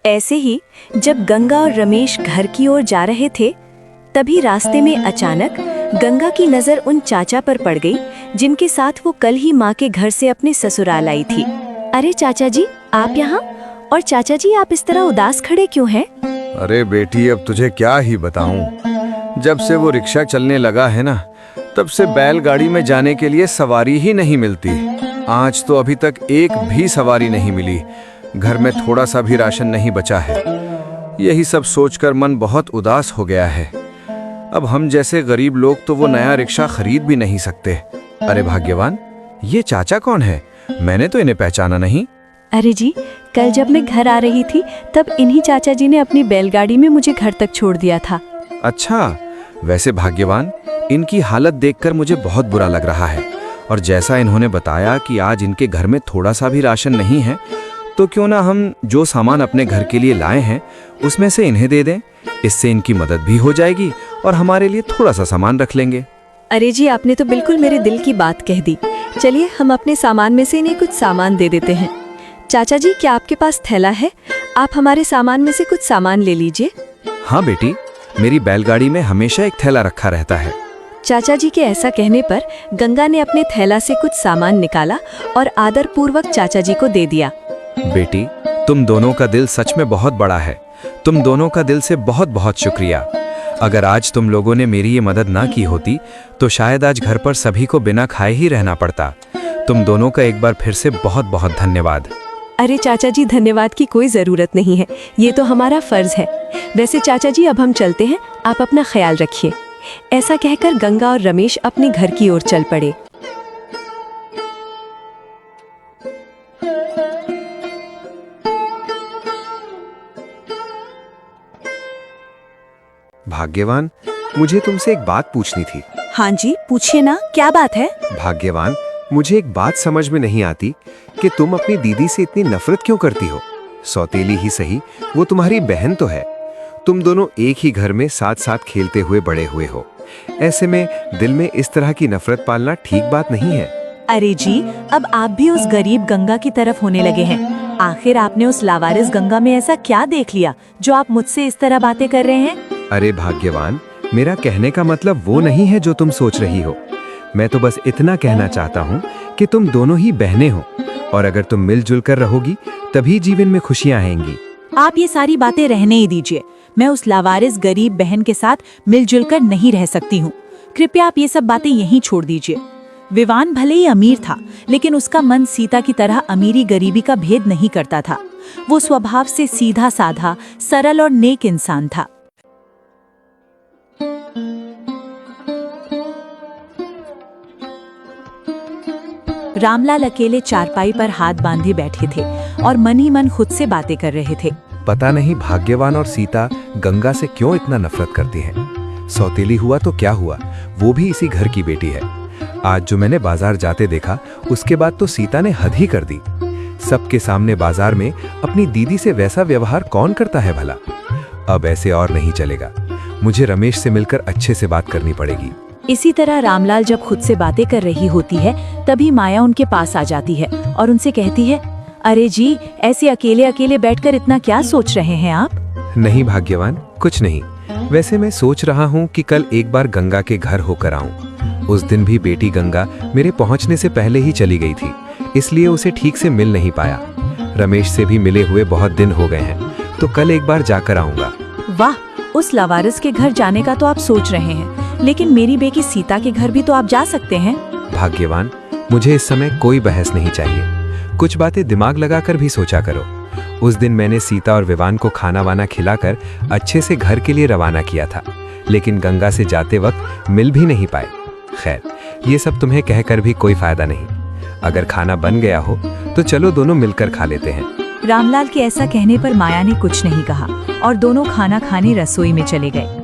ऐसे ही जब गंगा और रमेश घर की ओर जा रहे थे, तभी रास्ते में अचानक गंगा की नजर उन चाचा पर पड़ गई जिनके साथ वो कल ही माँ के घर से अपने ससुराल आई थी। अरे चाचा जी, आप यहाँ? और चाचा जी, आप इस तरह उदास खड़े क्यों हैं? अरे बेटी, अब तुझे क्या ही बताऊं। जब से वो रिक्शा चलने लगा है ना, तब से बैलगाड़ी में जाने के लिए सवारी ही नहीं मिलती। आज तो अभी तक एक भी सवारी नहीं मिली। घर में थोड़ा सा भी राशन नहीं बचा है। यही सब सोचकर मन बहुत उदास हो गया है। अब हम जैसे गरीब लोग तो वो नया रिक्शा खरीद भी नहीं सकते। अरे भाग्यवान, ये चाचा कौन है? मैंने तो इन्हें पहचाना नहीं। अरे जी, कल जब मैं घर आ रही थी तब इन्हीं चाचा जी ने अपनी बैलगाड़ी में मुझे घर तक छोड़ दिया था। अच्छा, वैसे भाग्यवान, इनकी हालत देखकर मुझे बहुत बुरा लग रहा है। और जैसा इन्होंने बताया कि आज इनके घर में थोड़ा सा भी राशन नहीं है, तो क्यों ना हम जो सामान अपने घर के लिए लाए हैं उसमें से इन्हें दे दें। इससे इनकी मदद भी हो जाएगी और हमारे लिए थोड़ा सा सामान रख लेंगे। अरे जी, आपने तो बिल्कुल मेरे दिल की बात कह दी। चलिए, हम अपने सामान में से इन्हें कुछ सामान दे देते हैं। चाचा जी, क्या आपके पास थैला है? आप हमारे सामान में से कुछ सामान ले लीजिए। हाँ बेटी, मेरी बैलगाड़ी में हमेशा एक थैला रखा रहता है। चाचा जी के ऐसा कहने पर गंगा ने अपने थैला से कुछ सामान निकाला और आदर पूर्वक चाचा जी को दे दिया। बेटी, तुम दोनों का दिल सच में बहुत बड़ा है। तुम दोनों का दिल से बहुत बहुत शुक्रिया। अगर आज तुम लोगों ने मेरी ये मदद ना की होती तो शायद आज घर पर सभी को बिना खाए ही रहना पड़ता। तुम दोनों का एक बार फिर से बहुत बहुत धन्यवाद। अरे चाचा जी, धन्यवाद की कोई ज़रूरत नहीं है, ये तो हमारा फ़र्ज़ है। वैसे चाचा जी, अब हम चलते हैं, आप अपना ख्याल रखिए। ऐसा कहकर गंगा और रमेश अपने घर की ओर चल पड़े। भाग्यवान, मुझे तुमसे एक बात पूछनी थी। हाँ जी, पूछिए ना, क्या बात है? भाग्यवान, मुझे एक बात समझ में नहीं आती कि तुम अपनी दीदी से इतनी नफरत क्यों करती हो। सौतेली ही सही, वो तुम्हारी बहन तो है। तुम दोनों एक ही घर में साथ साथ खेलते हुए बड़े हुए हो। ऐसे में दिल में इस तरह की नफरत पालना ठीक बात नहीं है। अरे जी, अब आप भी उस गरीब गंगा की तरफ होने लगे हैं। आखिर आपने उस लावारिस गंगा में ऐसा क्या देख लिया जो आप मुझसे इस तरह बातें कर रहे हैं? अरे भाग्यवान, मेरा कहने का मतलब वो नहीं है जो तुम सोच रही हो। मैं तो बस इतना कहना चाहता हूँ कि तुम दोनों ही बहनें हो और अगर तुम मिलजुल कर रहोगी तभी जीवन में खुशियाँ आएंगी। आप ये सारी बातें रहने ही दीजिए। मैं उस लावारिस गरीब बहन के साथ मिलजुल कर नहीं रह सकती हूँ। कृपया आप ये सब बातें यहीं छोड़ दीजिए। विवान भले ही अमीर था, लेकिन उसका मन सीता की तरह अमीरी गरीबी का भेद नहीं करता था। वो स्वभाव से सीधा साधा, सरल और नेक इंसान था। रामलाल अकेले चारपाई पर हाथ बांधे बैठे थे और मन ही मन खुद से बातें कर रहे थे। पता नहीं भाग्यवान और सीता गंगा से क्यों इतना नफरत करती हैं। सौतेली हुआ तो क्या हुआ, वो भी इसी घर की बेटी है। आज जो मैंने बाजार जाते देखा, उसके बाद तो सीता ने हद ही कर दी। सबके सामने बाजार में अपनी दीदी से वैसा व्यवहार कौन करता है भला। अब ऐसे और नहीं चलेगा। मुझे रमेश से मिलकर अच्छे से बात करनी पड़ेगी। इसी तरह रामलाल जब खुद से बातें कर रही होती है, तभी माया उनके पास आ जाती है और उनसे कहती है, अरे जी, ऐसे अकेले अकेले बैठकर इतना क्या सोच रहे हैं आप? नहीं भाग्यवान, कुछ नहीं। वैसे मैं सोच रहा हूँ कि कल एक बार गंगा के घर होकर आऊं। उस दिन भी बेटी गंगा मेरे पहुंचने से पहले ही चली गई थी, इसलिए उसे ठीक से मिल नहीं पाया। रमेश से भी मिले हुए बहुत दिन हो गए हैं, तो कल एक बार जाकर आऊंगा। वाह, उस लावारिस के घर जाने का तो आप सोच रहे हैं, लेकिन मेरी बेटी सीता के घर भी तो आप जा सकते हैं। भाग्यवान, मुझे इस समय कोई बहस नहीं चाहिए। कुछ बातें दिमाग लगाकर भी सोचा करो। उस दिन मैंने सीता और विवान को खाना वाना खिलाकर अच्छे से घर के लिए रवाना किया था, लेकिन गंगा से जाते वक्त मिल भी नहीं पाए। खैर, ये सब तुम्हें कहकर भी कोई फायदा नहीं। अगर खाना बन गया हो तो चलो दोनों मिलकर खा लेते हैं। रामलाल के ऐसा कहने पर माया ने कुछ नहीं कहा और दोनों खाना खाने रसोई में चले गए।